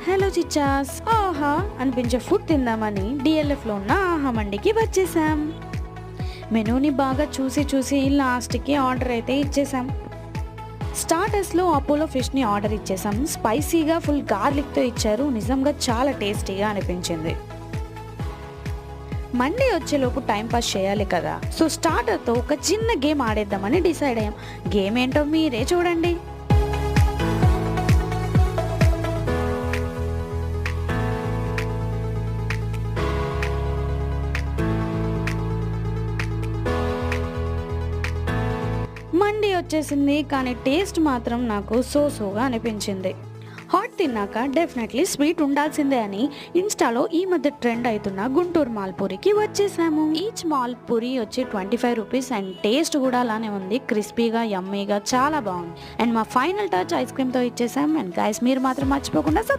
Hello చిచ్చాస్, ఆహా అనిపించే food తిందామని డిఎల్ఎఫ్లో ఉన్న ఆహా మండికి వచ్చేసాం. మెనూని బాగా చూసి లాస్ట్కి ఆర్డర్ అయితే ఇచ్చేసాం. స్టార్టర్స్లో అపోలో ఫిష్ని ఆర్డర్ ఇచ్చేసాం. స్పైసీగా ఫుల్ గార్లిక్తో ఇచ్చారు. నిజంగా చాలా టేస్టీగా అనిపించింది. మండి వచ్చేలోపు టైంపాస్ చేయాలి కదా, సో స్టార్టర్తో ఒక చిన్న గేమ్ ఆడేద్దామని డిసైడ్ అయ్యాం. గేమ్ ఏంటో మీరే చూడండి. మండి వచ్చేసింది, కానీ టేస్ట్ మాత్రం నాకు సోగా అనిపించింది. హాట్ తిన్నాక డెఫినెట్లీ స్వీట్ ఉండాల్సిందే అని ఇన్స్టాలో ఈ మధ్య ట్రెండ్ అవుతున్న గుంటూరు మాల్పూరికి వచ్చేసాము. ఈచ్ మాల్పూరి వచ్చి 25 రూపీస్ అండ్ టేస్ట్ కూడా అలానే ఉంది. క్రిస్పీగా యమ్మీగా చాలా బాగుంది. అండ్ మా ఫైనల్ టచ్ ఐస్ క్రీమ్తో ఇచ్చేసాం. అండ్ గైస్ మీరు మాత్రం మర్చిపోకుండా